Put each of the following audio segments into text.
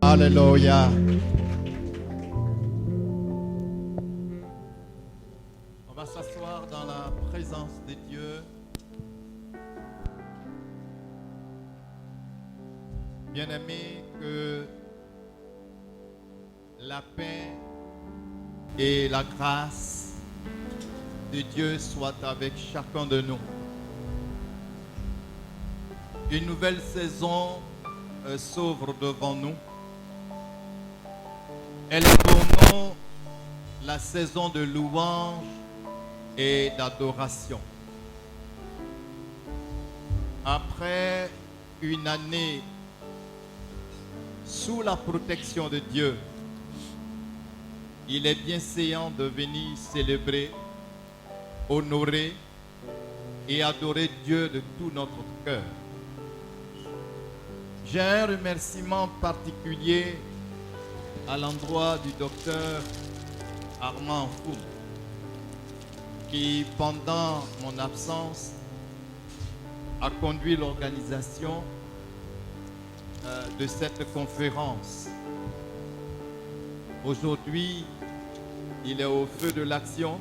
Alléluia. On va s'asseoir dans la présence de Dieu. Bien-aimés, que la paix et la grâce de Dieu soient avec chacun de nous. Une nouvelle saison s'ouvre devant nous. Elle est pour nous la saison de louange et d'adoration. Après une année sous la protection de Dieu, il est bien séant de venir célébrer, honorer et adorer Dieu de tout notre cœur. J'ai un remerciement particulier à l'endroit du docteur Armand Foum, qui pendant mon absence a conduit l'organisation de cette conférence. Aujourd'hui, il est au feu de l'action.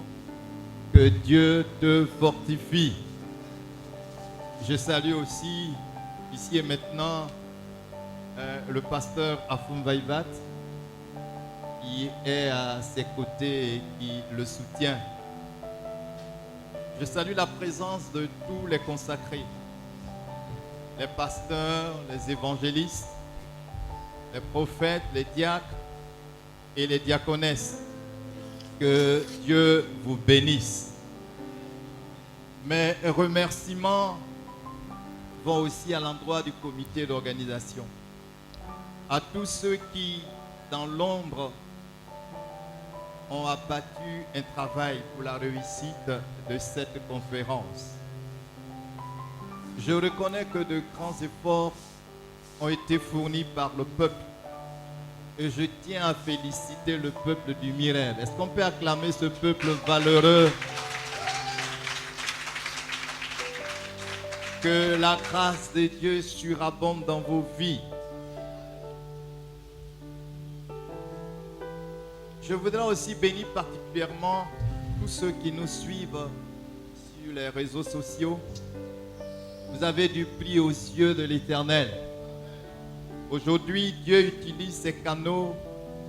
Que Dieu te fortifie. Je salue aussi ici et maintenant le pasteur Afoum Vaïbat, qui est à ses côtés et qui le soutient. Je salue la présence de tous les consacrés, les pasteurs, les évangélistes, les prophètes, les diacres et les diaconesses. Que Dieu vous bénisse. Mes remerciements vont aussi à l'endroit du comité d'organisation, à tous ceux qui, dans l'ombre, ont abattu un travail pour la réussite de cette conférence. Je reconnais que de grands efforts ont été fournis par le peuple et je tiens à féliciter le peuple du Mirel. Est-ce qu'on peut acclamer ce peuple valeureux? Que la grâce de Dieu surabonde dans vos vies. Je voudrais aussi bénir particulièrement tous ceux qui nous suivent sur les réseaux sociaux. Vous avez du prix aux yeux de l'Éternel. Aujourd'hui, Dieu utilise ces canaux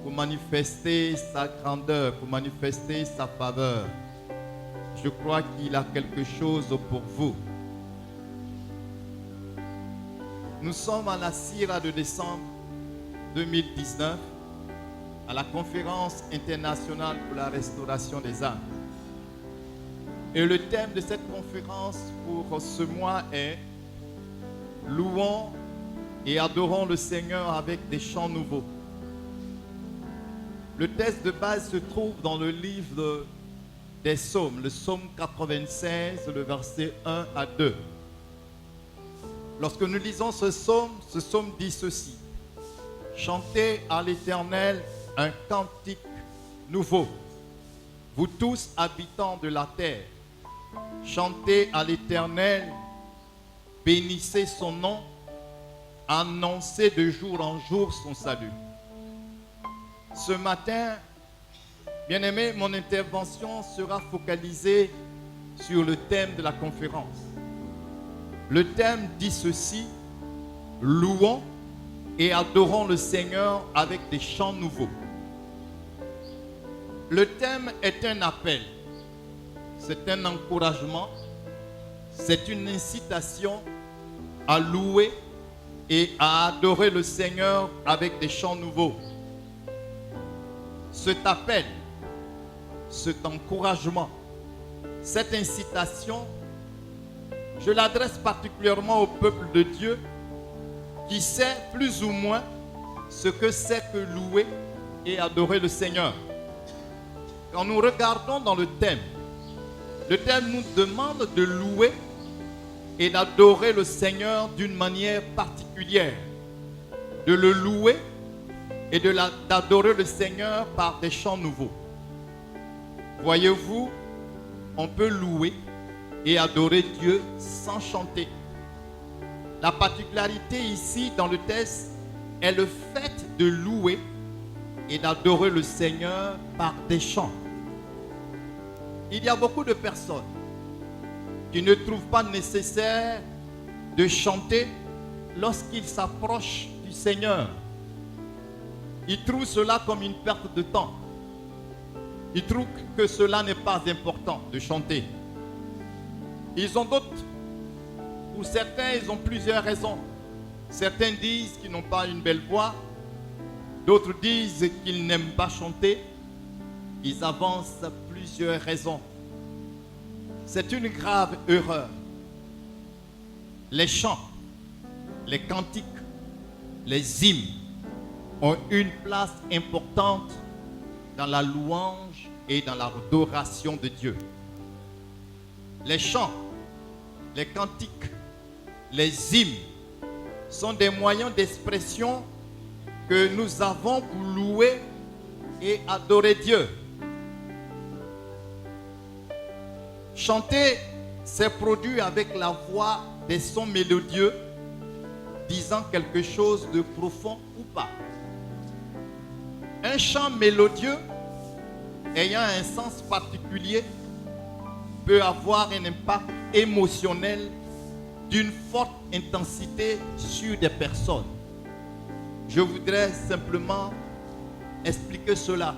pour manifester sa grandeur, pour manifester sa faveur. Je crois qu'il a quelque chose pour vous. Nous sommes à la Sira de décembre 2019, à la conférence internationale pour la restauration des âmes. Et le thème de cette conférence pour ce mois est « Louons et adorons le Seigneur avec des chants nouveaux ». Le texte de base se trouve dans le livre des psaumes, le psaume 96, le verset 1 à 2. Lorsque nous lisons ce psaume dit ceci: « Chantez à l'Éternel un cantique nouveau, vous tous habitants de la terre. Chantez à l'Éternel, bénissez son nom, annoncez de jour en jour son salut. » Ce matin, bien-aimés, mon intervention sera focalisée sur le thème de la conférence. Le thème dit ceci: « Louons et adorons le Seigneur avec des chants nouveaux. » Le thème est un appel, c'est un encouragement, c'est une incitation à louer et à adorer le Seigneur avec des chants nouveaux. Cet appel, cet encouragement, cette incitation, je l'adresse particulièrement au peuple de Dieu qui sait plus ou moins ce que c'est que louer et adorer le Seigneur. Quand nous regardons dans le thème nous demande de louer et d'adorer le Seigneur d'une manière particulière. De le louer et d'adorer le Seigneur par des chants nouveaux. Voyez-vous, on peut louer et adorer Dieu sans chanter. La particularité ici dans le texte, est le fait de louer et d'adorer le Seigneur par des chants. Il y a beaucoup de personnes qui ne trouvent pas nécessaire de chanter lorsqu'ils s'approchent du Seigneur. Ils trouvent cela comme une perte de temps. Ils trouvent que cela n'est pas important de chanter. Ils ont d'autres, pour certains, ils ont plusieurs raisons. Certains disent qu'ils n'ont pas une belle voix. D'autres disent qu'ils n'aiment pas chanter. Ils avancent plusieurs raisons. C'est une grave erreur. Les chants, les cantiques, les hymnes ont une place importante dans la louange et dans l'adoration de Dieu. Les chants, les cantiques, les hymnes sont des moyens d'expression que nous avons pour louer et adorer Dieu. Chanter, c'est produit avec la voix des sons mélodieux disant quelque chose de profond ou pas. Un chant mélodieux ayant un sens particulier peut avoir un impact émotionnel d'une forte intensité sur des personnes. Je voudrais simplement expliquer cela.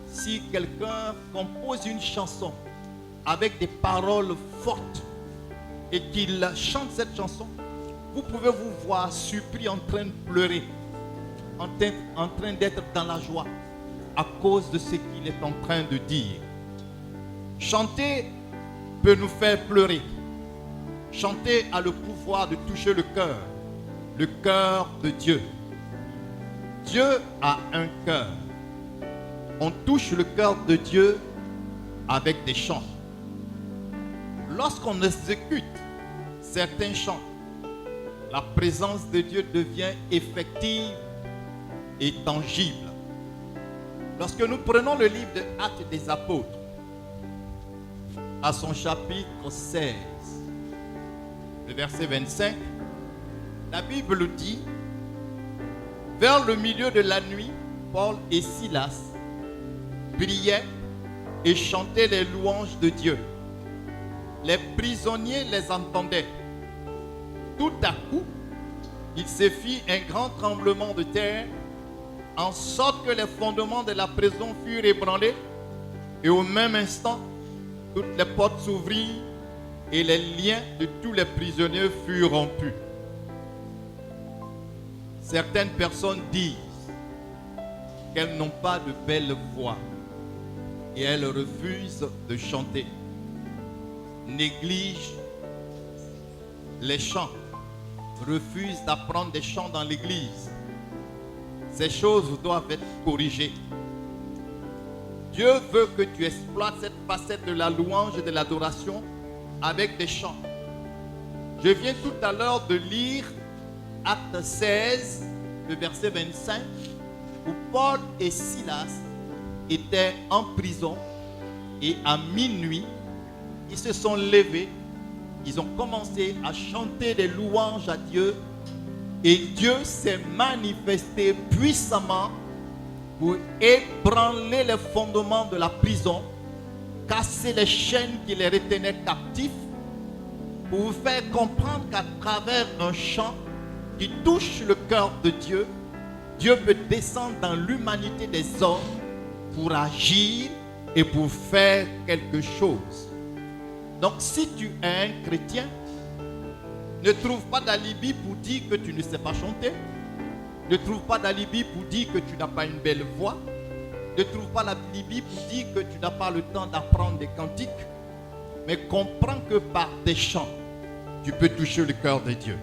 Si quelqu'un compose une chanson avec des paroles fortes et qu'il chante cette chanson, vous pouvez vous voir surpris en train de pleurer, en train d'être dans la joie à cause de ce qu'il est en train de dire. Chanter peut nous faire pleurer. Chanter a le pouvoir de toucher le cœur de Dieu. Dieu a un cœur. On touche le cœur de Dieu avec des chants. Lorsqu'on exécute certains chants, la présence de Dieu devient effective et tangible. Lorsque nous prenons le livre de Actes des Apôtres, à son chapitre 16, le verset 25, la Bible dit: vers le milieu de la nuit, Paul et Silas priaient et chantaient les louanges de Dieu. Les prisonniers les entendaient. Tout à coup, il se fit un grand tremblement de terre, en sorte que les fondements de la prison furent ébranlés, et au même instant, toutes les portes s'ouvrirent et les liens de tous les prisonniers furent rompus. Certaines personnes disent qu'elles n'ont pas de belle voix et elles refusent de chanter, négligent les chants, refusent d'apprendre des chants dans l'église. Ces choses doivent être corrigées. Dieu veut que tu exploites cette facette de la louange et de l'adoration avec des chants. Je viens tout à l'heure de lire Acte 16, le verset 25, où Paul et Silas étaient en prison et à minuit, ils se sont levés, ils ont commencé à chanter des louanges à Dieu et Dieu s'est manifesté puissamment pour ébranler les fondements de la prison, casser les chaînes qui les retenaient captifs, pour vous faire comprendre qu'à travers un chant qui touche le cœur de Dieu, Dieu peut descendre dans l'humanité des hommes pour agir et pour faire quelque chose. Donc si tu es un chrétien, ne trouve pas d'alibi pour dire que tu ne sais pas chanter. Ne trouve pas d'alibi pour dire que tu n'as pas une belle voix. Ne trouve pas d'alibi pour dire que tu n'as pas le temps d'apprendre des cantiques. Mais comprends que par des chants, tu peux toucher le cœur de Dieu.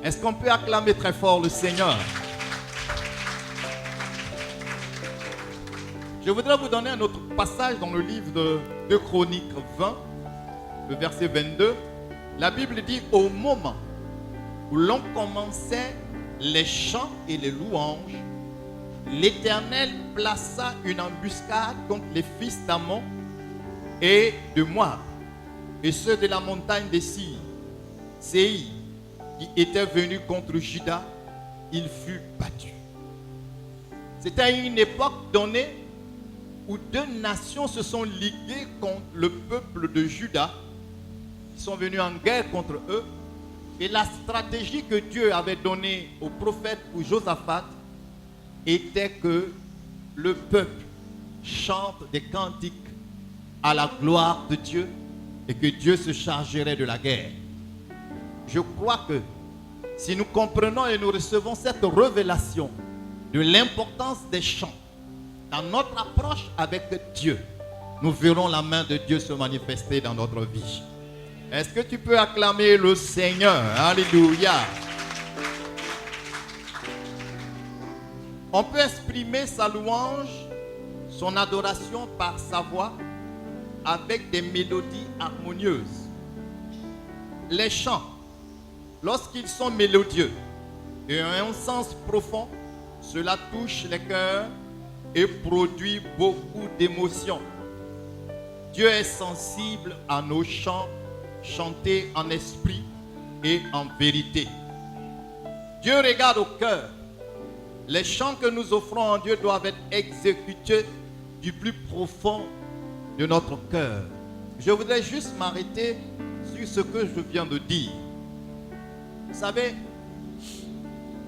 Est-ce qu'on peut acclamer très fort le Seigneur? Je voudrais vous donner un autre passage dans le livre de 2 Chroniques 20, le verset 22. La Bible dit: au moment où l'on commençait les chants et les louanges, l'Éternel plaça une embuscade contre les fils d'Ammon et de Moab, et ceux de la montagne des Séir, qui étaient venus contre Juda il fut battu. C'était à une époque donnée où deux nations se sont liguées contre le peuple de Juda. Ils sont venus en guerre contre eux. Et la stratégie que Dieu avait donnée au prophète ou Josaphat était que le peuple chante des cantiques à la gloire de Dieu et que Dieu se chargerait de la guerre. Je crois que si nous comprenons et nous recevons cette révélation de l'importance des chants dans notre approche avec Dieu, nous verrons la main de Dieu se manifester dans notre vie. Est-ce que tu peux acclamer le Seigneur? Alléluia. On peut exprimer sa louange, son adoration par sa voix avec des mélodies harmonieuses. Les chants, lorsqu'ils sont mélodieux et ont un sens profond, cela touche les cœurs et produit beaucoup d'émotions. Dieu est sensible à nos chants chantés en esprit et en vérité. Dieu regarde au cœur. Les chants que nous offrons à Dieu doivent être exécutés du plus profond de notre cœur. Je voudrais juste m'arrêter sur ce que je viens de dire. Vous savez,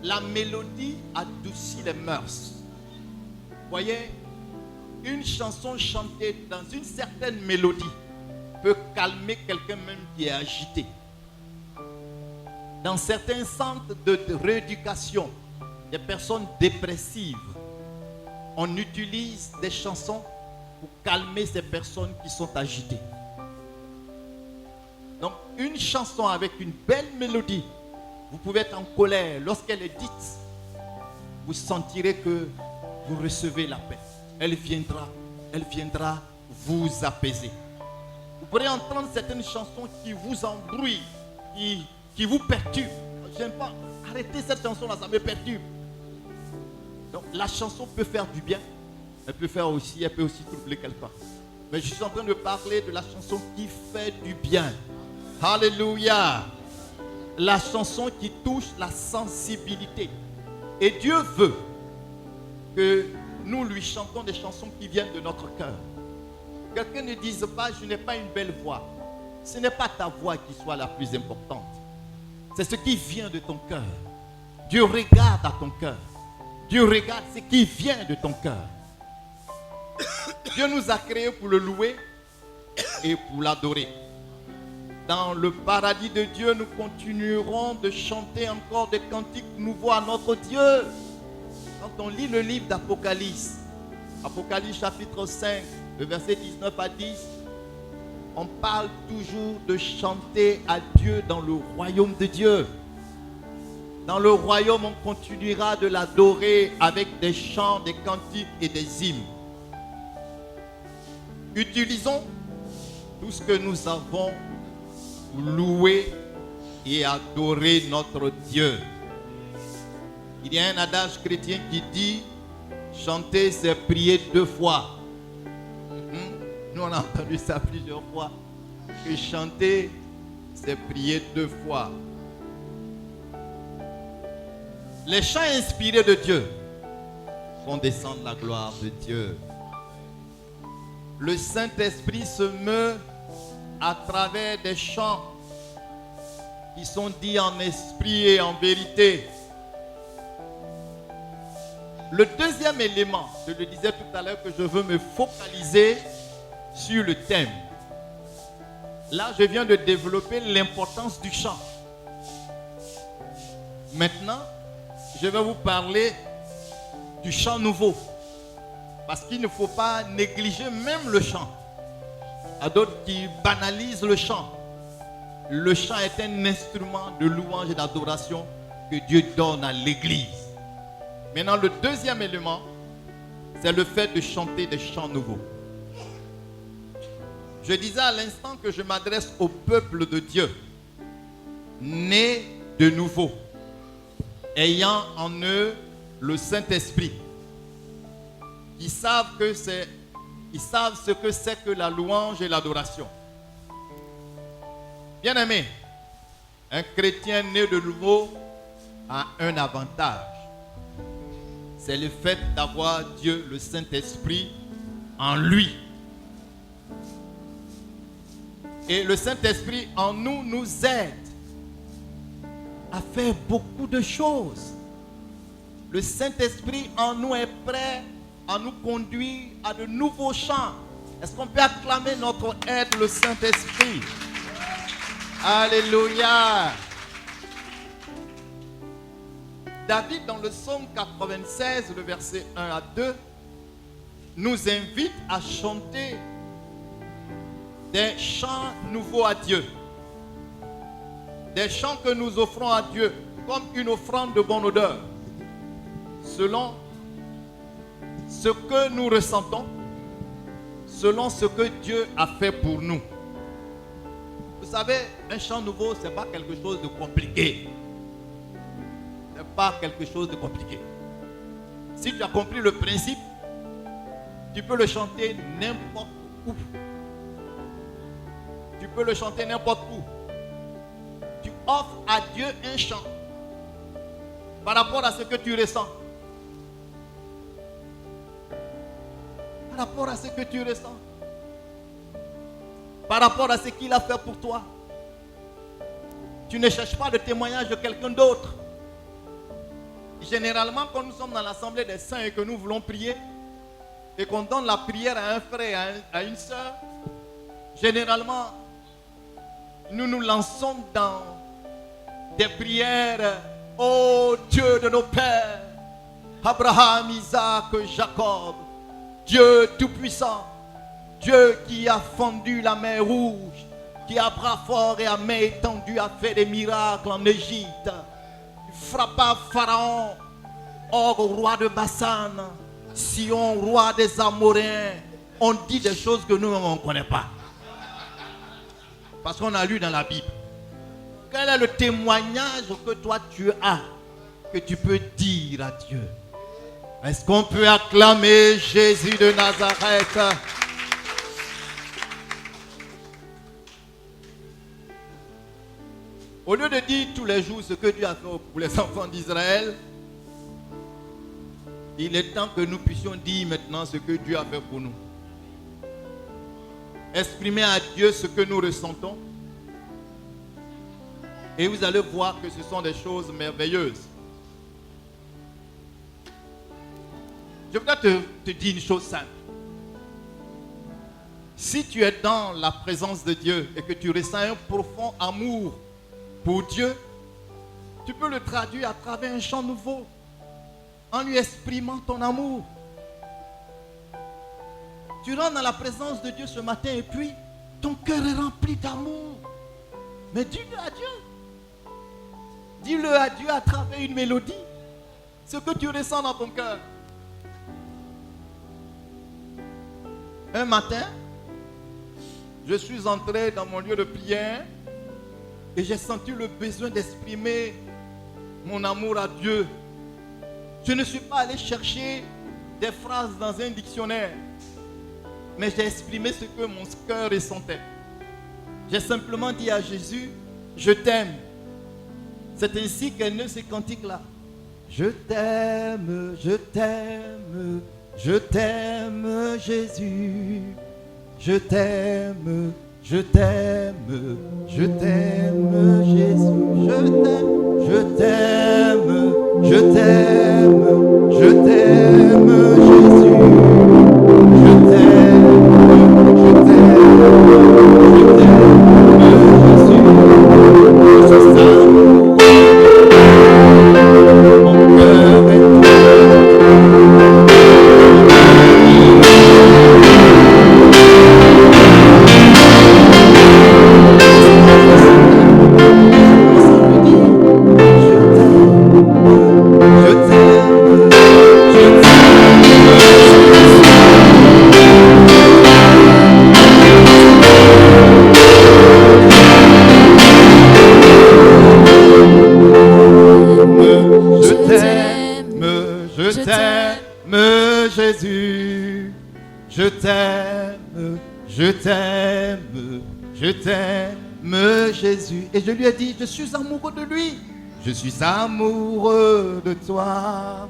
la mélodie adoucit les mœurs. Vous voyez, une chanson chantée dans une certaine mélodie peut calmer quelqu'un même qui est agité. Dans certains centres de rééducation, des personnes dépressives, on utilise des chansons pour calmer ces personnes qui sont agitées. Donc, une chanson avec une belle mélodie, vous pouvez être en colère. Lorsqu'elle est dite, vous sentirez que vous recevez la paix. Elle viendra vous apaiser. Vous pourrez entendre certaines chansons qui vous embrouillent, qui vous perturbent. J'aime pas, arrêtez cette chanson-là, ça me perturbe. Donc la chanson peut faire du bien, elle peut aussi troubler quelqu'un. Mais je suis en train de parler de la chanson qui fait du bien. Alléluia. La chanson qui touche la sensibilité. Et Dieu veut que nous lui chantons des chansons qui viennent de notre cœur. Quelqu'un ne dise pas, je n'ai pas une belle voix. Ce n'est pas ta voix qui soit la plus importante. C'est ce qui vient de ton cœur. Dieu regarde à ton cœur. Dieu regarde ce qui vient de ton cœur. Dieu nous a créés pour le louer et pour l'adorer. Dans le paradis de Dieu, nous continuerons de chanter encore des cantiques nouveaux à notre Dieu. Quand on lit le livre d'Apocalypse, Apocalypse chapitre 5, le verset 19 à 10, on parle toujours de chanter à Dieu dans le royaume de Dieu. Dans le royaume, on continuera de l'adorer avec des chants, des cantiques et des hymnes. Utilisons tout ce que nous avons pour louer et adorer notre Dieu. Il y a un adage chrétien qui dit « Chanter, c'est prier 2 fois ». Nous, on a entendu ça plusieurs fois. Que chanter, c'est prier 2 fois. Les chants inspirés de Dieu font descendre la gloire de Dieu. Le Saint-Esprit se meut à travers des chants qui sont dits en esprit et en vérité. Le deuxième élément, je le disais tout à l'heure, que je veux me focaliser sur le thème. Là, je viens de développer l'importance du chant. Maintenant, je vais vous parler du chant nouveau. Parce qu'il ne faut pas négliger même le chant. Il y a d'autres qui banalisent le chant. Le chant est un instrument de louange et d'adoration que Dieu donne à l'Église. Maintenant, le deuxième élément, c'est le fait de chanter des chants nouveaux. Je disais à l'instant que je m'adresse au peuple de Dieu, né de nouveau, ayant en eux le Saint-Esprit, qui savent ce que c'est que la louange et l'adoration. Bien-aimé, un chrétien né de nouveau a un avantage. C'est le fait d'avoir Dieu, le Saint-Esprit, en lui. Et le Saint-Esprit en nous nous aide à faire beaucoup de choses. Le Saint-Esprit en nous est prêt à nous conduire à de nouveaux champs. Est-ce qu'on peut acclamer notre aide, le Saint-Esprit? Alléluia. David, dans le psaume 96, le verset 1 à 2, nous invite à chanter des chants nouveaux à Dieu. Des chants que nous offrons à Dieu comme une offrande de bonne odeur, selon ce que nous ressentons, selon ce que Dieu a fait pour nous. Vous savez, un chant nouveau, ce n'est pas quelque chose de compliqué. Ce n'est pas quelque chose de compliqué. Si tu as compris le principe, tu peux le chanter n'importe où. Tu peux le chanter n'importe où. Tu offres à Dieu un chant par rapport à ce que tu ressens. Par rapport à ce que tu ressens. Par rapport à ce qu'il a fait pour toi. Tu ne cherches pas le témoignage de quelqu'un d'autre. Généralement, quand nous sommes dans l'assemblée des saints et que nous voulons prier, et qu'on donne la prière à un frère, à une soeur, généralement, nous nous lançons dans des prières. Ô Dieu de nos pères, Abraham, Isaac, Jacob, Dieu tout-puissant, Dieu qui a fendu la mer rouge, qui à bras forts et à main étendue a fait des miracles en Égypte. Il frappa Pharaon, Og, roi de Bassan, Sion, roi des Amoréens. On dit des choses que nous-mêmes on ne connaît pas. Parce qu'on a lu dans la Bible. Quel est le témoignage que toi tu as, que tu peux dire à Dieu? Est-ce qu'on peut acclamer Jésus de Nazareth? Au lieu de dire tous les jours ce que Dieu a fait pour les enfants d'Israël, il est temps que nous puissions dire maintenant ce que Dieu a fait pour nous. Exprimer à Dieu ce que nous ressentons. Et vous allez voir que ce sont des choses merveilleuses. Je voudrais te dire une chose simple. Si tu es dans la présence de Dieu et que tu ressens un profond amour pour Dieu, tu peux le traduire à travers un chant nouveau, en lui exprimant ton amour. Tu rentres dans la présence de Dieu ce matin et puis ton cœur est rempli d'amour. Mais dis-le à Dieu. Dis-le à Dieu à travers une mélodie. Ce que tu ressens dans ton cœur. Un matin, je suis entré dans mon lieu de prière et j'ai senti le besoin d'exprimer mon amour à Dieu. Je ne suis pas allé chercher des phrases dans un dictionnaire, mais j'ai exprimé ce que mon cœur ressentait. J'ai simplement dit à Jésus, je t'aime. C'est ainsi qu'est né ce cantique-là. Je t'aime, je t'aime, je t'aime Jésus. Je t'aime, je t'aime, je t'aime Jésus. Je t'aime, je t'aime, je t'aime, je t'aime Jésus. Je t'aime, je t'aime, je t'aime Jésus. C'est ça. Mon cœur est Jésus, je t'aime, je t'aime, je t'aime Jésus. Et je lui ai dit, je suis amoureux de lui. Je suis amoureux de toi.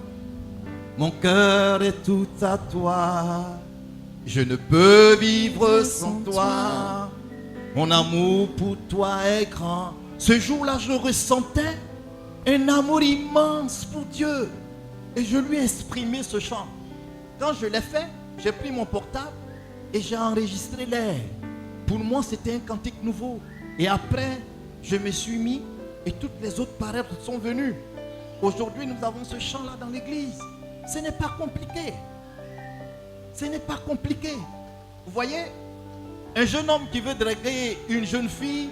Mon cœur est tout à toi. Je ne peux vivre sans toi. Mon amour pour toi est grand. Ce jour-là, je ressentais un amour immense pour Dieu. Et je lui ai exprimé ce chant. Quand je l'ai fait, j'ai pris mon portable et j'ai enregistré l'air. Pour moi, c'était un cantique nouveau. Et après, je me suis mis et toutes les autres paroles sont venues. Aujourd'hui, nous avons ce chant-là dans l'église. Ce n'est pas compliqué. Ce n'est pas compliqué. Vous voyez, un jeune homme qui veut draguer une jeune fille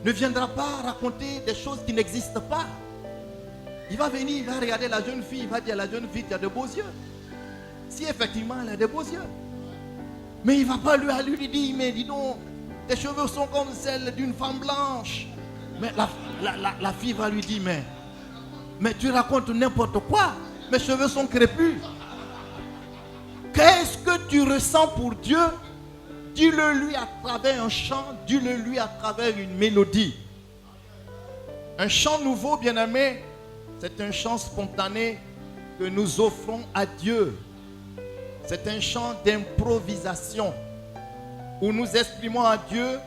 ne viendra pas raconter des choses qui n'existent pas. Il va venir, il va regarder la jeune fille, il va dire à la jeune fille, tu as de beaux yeux. Si effectivement elle a de beaux yeux. Mais il ne va pas lui dire, mais dis donc, tes cheveux sont comme celles d'une femme blanche. Mais la fille va lui dire, mais tu racontes n'importe quoi. Mes cheveux sont crépus. Qu'est-ce que tu ressens pour Dieu? Dis-le lui à travers un chant, dis-le lui à travers une mélodie. Un chant nouveau, bien-aimé, c'est un chant spontané que nous offrons à Dieu. C'est un chant d'improvisation où nous exprimons à Dieu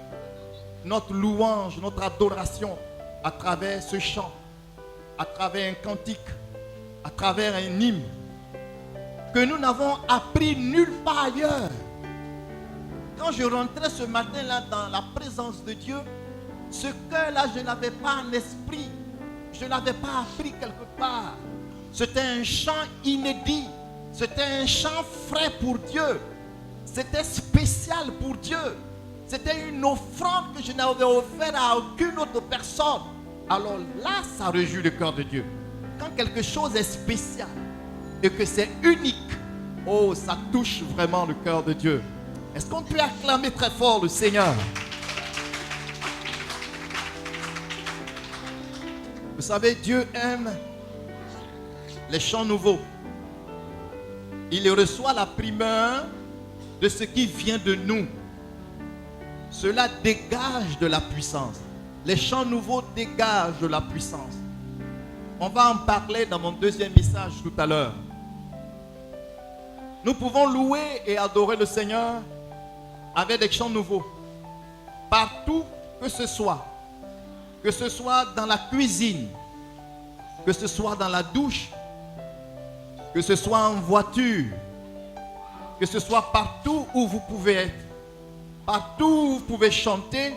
notre louange, notre adoration à travers ce chant, à travers un cantique, à travers un hymne que nous n'avons appris nulle part ailleurs. Quand je rentrais ce matin-là dans la présence de Dieu, ce cœur-là, je n'avais pas en esprit. Je ne l'avais pas appris quelque part. C'était un chant inédit. C'était un chant frais pour Dieu. C'était spécial pour Dieu. C'était une offrande que je n'avais offerte à aucune autre personne. Alors là, ça réjouit le cœur de Dieu. Quand quelque chose est spécial et que c'est unique, oh, ça touche vraiment le cœur de Dieu. Est-ce qu'on peut acclamer très fort le Seigneur? Vous savez, Dieu aime les chants nouveaux. Il reçoit la primeur de ce qui vient de nous. Cela dégage de la puissance. Les chants nouveaux dégagent de la puissance. On va en parler dans mon deuxième message tout à l'heure. Nous pouvons louer et adorer le Seigneur avec des chants nouveaux. Partout que ce soit dans la cuisine, que ce soit dans la douche, que ce soit en voiture, que ce soit partout où vous pouvez être, partout où vous pouvez chanter,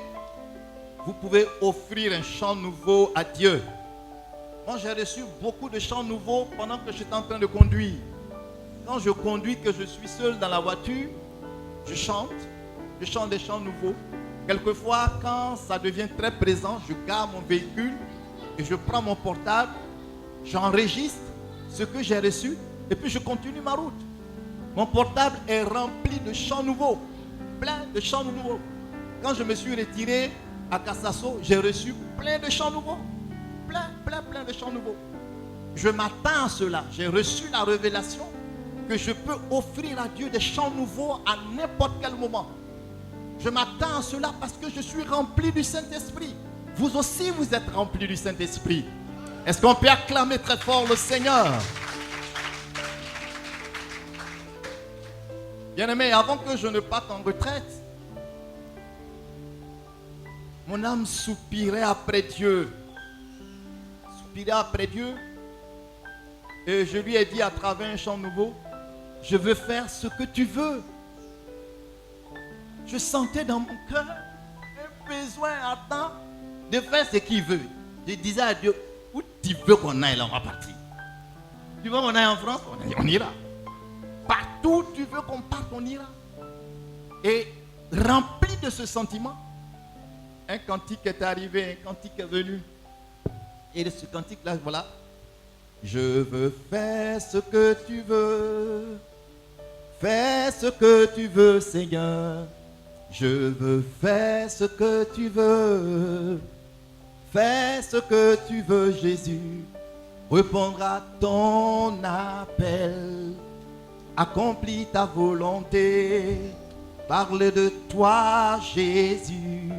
vous pouvez offrir un chant nouveau à Dieu. Moi, j'ai reçu beaucoup de chants nouveaux pendant que j'étais en train de conduire. Quand je conduis, que je suis seul dans la voiture, je chante des chants nouveaux. Quelquefois, quand ça devient très présent, je garde mon véhicule et je prends mon portable, j'enregistre ce que j'ai reçu et puis je continue ma route. Mon portable est rempli de chants nouveaux, plein de chants nouveaux. Quand je me suis retiré à Kassasso, j'ai reçu plein de chants nouveaux, plein de chants nouveaux. Je m'attends à cela. J'ai reçu la révélation que je peux offrir à Dieu des chants nouveaux à n'importe quel moment. Je m'attends à cela parce que je suis rempli du Saint-Esprit. Vous aussi, vous êtes rempli du Saint-Esprit. Est-ce qu'on peut acclamer très fort le Seigneur? Bien-aimé, avant que je ne parte en retraite, mon âme soupirait après Dieu. Soupirait après Dieu. Et je lui ai dit à travers un chant nouveau, je veux faire ce que tu veux. Je sentais dans mon cœur un besoin ardent de faire ce qu'il veut. Je disais à Dieu, où tu veux qu'on aille là, on va partir. Tu veux qu'on aille en France, on ira. Partout où tu veux qu'on parte, on ira. Et rempli de ce sentiment, un cantique est arrivé, un cantique est venu. Et de ce cantique-là, voilà. Je veux faire ce que tu veux. Fais ce que tu veux, Seigneur. Je veux faire ce que tu veux. Fais ce que tu veux, Jésus. Répondre à ton appel. Accomplis ta volonté. Parle de toi, Jésus.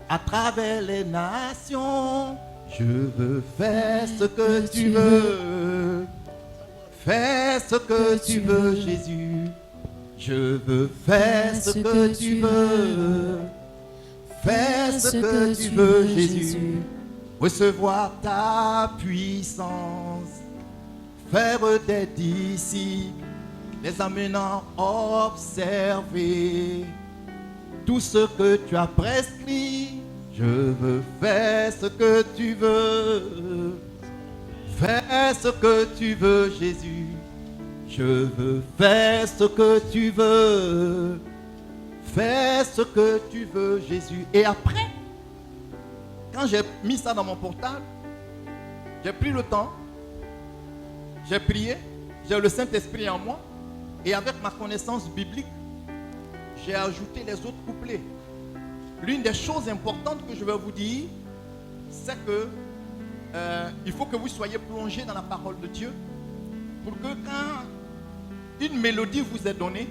À travers les nations, Je veux faire ce que tu veux. Fais ce que tu veux, Jésus. Je veux faire ce que tu veux. Fais ce que tu veux, Jésus. Recevoir ta puissance. Faire des disciples, les amenant à observer tout ce que tu as prescrit. Je veux faire ce que tu veux. Fais ce que tu veux, Jésus. Je veux faire ce que tu veux. Fais ce que tu veux, Jésus. Et après, quand j'ai mis ça dans mon portable, j'ai pris le temps, j'ai prié, j'ai le Saint-Esprit en moi, et avec ma connaissance biblique, j'ai ajouté les autres couplets. L'une des choses importantes que je vais vous dire, c'est que il faut que vous soyez plongé dans la parole de Dieu pour que quand une mélodie vous est donnée,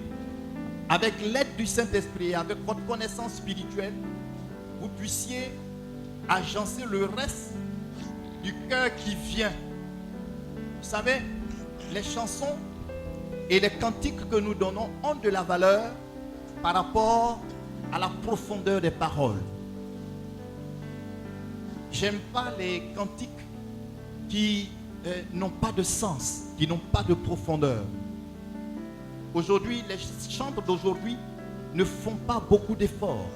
avec l'aide du Saint-Esprit, avec votre connaissance spirituelle, vous puissiez agencer le reste du cœur qui vient. Vous savez, les chansons et les cantiques que nous donnons ont de la valeur par rapport à la profondeur des paroles. J'aime pas les cantiques qui n'ont pas de sens, qui n'ont pas de profondeur. Aujourd'hui, les chanteurs d'aujourd'hui ne font pas beaucoup d'efforts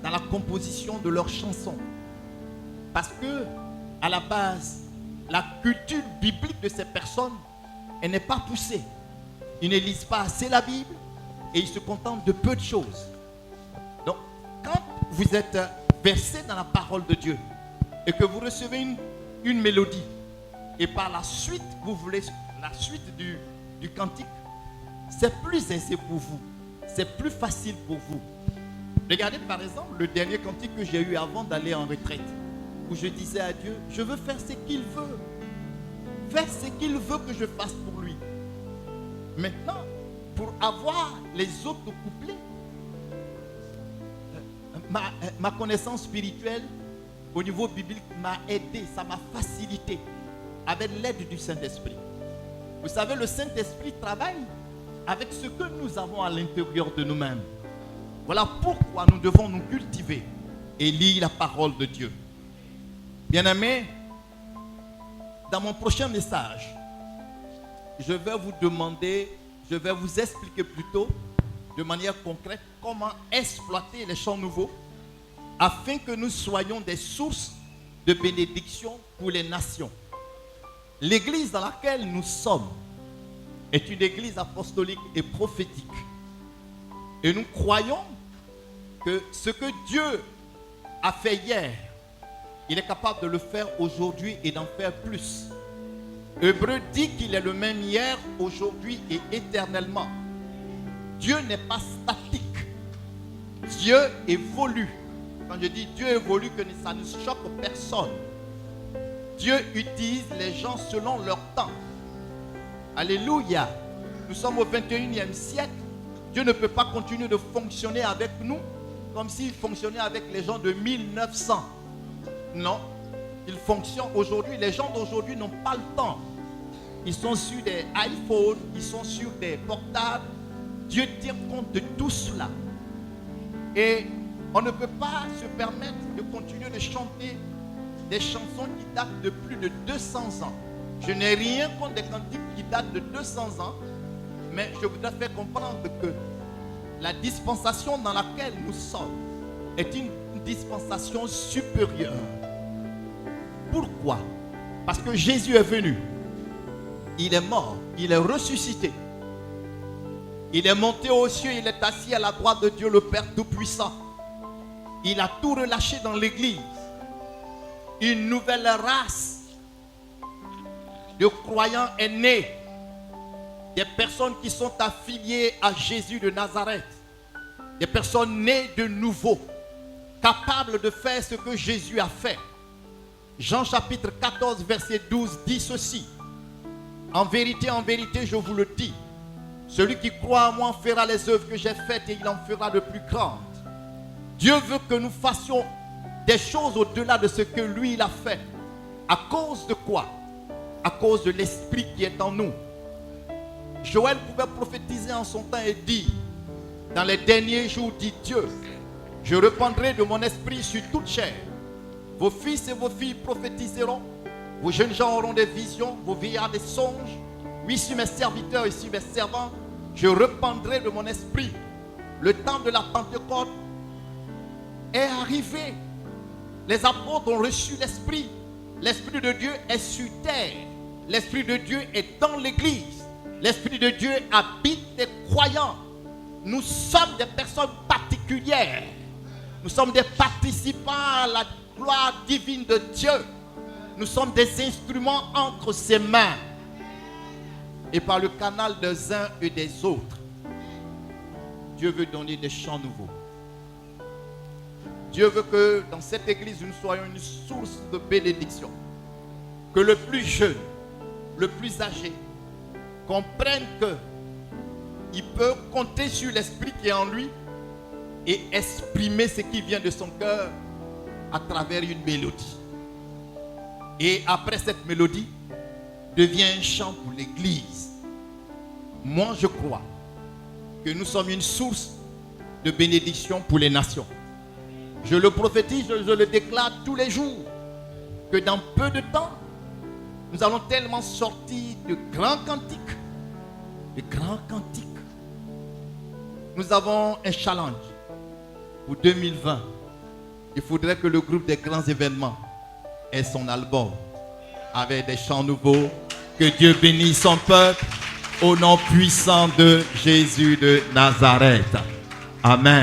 dans la composition de leurs chansons. Parce que, à la base, la culture biblique de ces personnes, elle n'est pas poussée. Ils ne lisent pas assez la Bible et ils se contentent de peu de choses. Donc, quand vous êtes versé dans la parole de Dieu et que vous recevez une mélodie et par la suite, vous voulez la suite du cantique, c'est plus aisé pour vous. C'est plus facile pour vous. Regardez par exemple le dernier cantique que j'ai eu avant d'aller en retraite, où je disais à Dieu, je veux faire ce qu'il veut. Faire ce qu'il veut que je fasse pour lui. Maintenant, pour avoir les autres couplets, ma connaissance spirituelle au niveau biblique m'a aidé, ça m'a facilité avec l'aide du Saint-Esprit. Vous savez, le Saint-Esprit travaille avec ce que nous avons à l'intérieur de nous-mêmes. Voilà pourquoi nous devons nous cultiver et lire la parole de Dieu. Bien-aimés, dans mon prochain message, je vais vous demander, je vais vous expliquer plutôt de manière concrète comment exploiter les chants nouveaux afin que nous soyons des sources de bénédiction pour les nations. L'église dans laquelle nous sommes est une église apostolique et prophétique. Et nous croyons que ce que Dieu a fait hier, il est capable de le faire aujourd'hui et d'en faire plus. Hébreu dit qu'il est le même hier, aujourd'hui et éternellement. Dieu n'est pas statique. Dieu évolue. Quand je dis Dieu évolue, que ça ne choque personne. Dieu utilise les gens selon leur temps. Alléluia. Nous sommes au 21e siècle. Dieu ne peut pas continuer de fonctionner avec nous comme s'il fonctionnait avec les gens de 1900. Non. Il fonctionne aujourd'hui. Les gens d'aujourd'hui n'ont pas le temps. Ils sont sur des iPhones, ils sont sur des portables. Dieu tient compte de tout cela. Et on ne peut pas se permettre de continuer de chanter des chansons qui datent de plus de 200 ans. Je n'ai rien contre des cantiques qui datent de 200 ans, mais je voudrais faire comprendre que la dispensation dans laquelle nous sommes est une dispensation supérieure. Pourquoi? Parce que Jésus est venu. Il est mort, il est ressuscité. Il est monté aux cieux, il est assis à la droite de Dieu le Père Tout-Puissant. Il a tout relâché dans l'église. Une nouvelle race de croyants est née. Des personnes qui sont affiliées à Jésus de Nazareth. Des personnes nées de nouveau, capables de faire ce que Jésus a fait. Jean chapitre 14 verset 12 dit ceci. En vérité, je vous le dis, celui qui croit en moi fera les œuvres que j'ai faites et il en fera de plus grandes. Dieu veut que nous fassions des choses au-delà de ce que lui il a fait. À cause de quoi? À cause de l'esprit qui est en nous. Joël pouvait prophétiser en son temps et dire, dans les derniers jours, dit Dieu, je répandrai de mon esprit sur toute chair. Vos fils et vos filles prophétiseront, vos jeunes gens auront des visions, vos vieillards des songes. Oui, sur mes serviteurs et sur mes servants, je répandrai de mon esprit. Le temps de la Pentecôte est arrivé. Les apôtres ont reçu l'esprit. L'esprit de Dieu est sur terre. L'esprit de Dieu est dans l'église. L'esprit de Dieu habite les croyants. Nous sommes des personnes particulières. Nous sommes des participants à la gloire divine de Dieu. Nous sommes des instruments entre ses mains. Et par le canal des uns et des autres, Dieu veut donner des chants nouveaux. Dieu veut que dans cette église, nous soyons une source de bénédiction. Que le plus jeune, le plus âgé, comprenne qu'il peut compter sur l'esprit qui est en lui et exprimer ce qui vient de son cœur à travers une mélodie. Et après cette mélodie, devient un chant pour l'église. Moi, je crois que nous sommes une source de bénédiction pour les nations. Je le prophétise, je le déclare tous les jours, que dans peu de temps, nous allons tellement sortir de grands cantiques. De grands cantiques. Nous avons un challenge pour 2020. Il faudrait que le groupe des grands événements ait son album avec des chants nouveaux. Que Dieu bénisse son peuple au nom puissant de Jésus de Nazareth. Amen.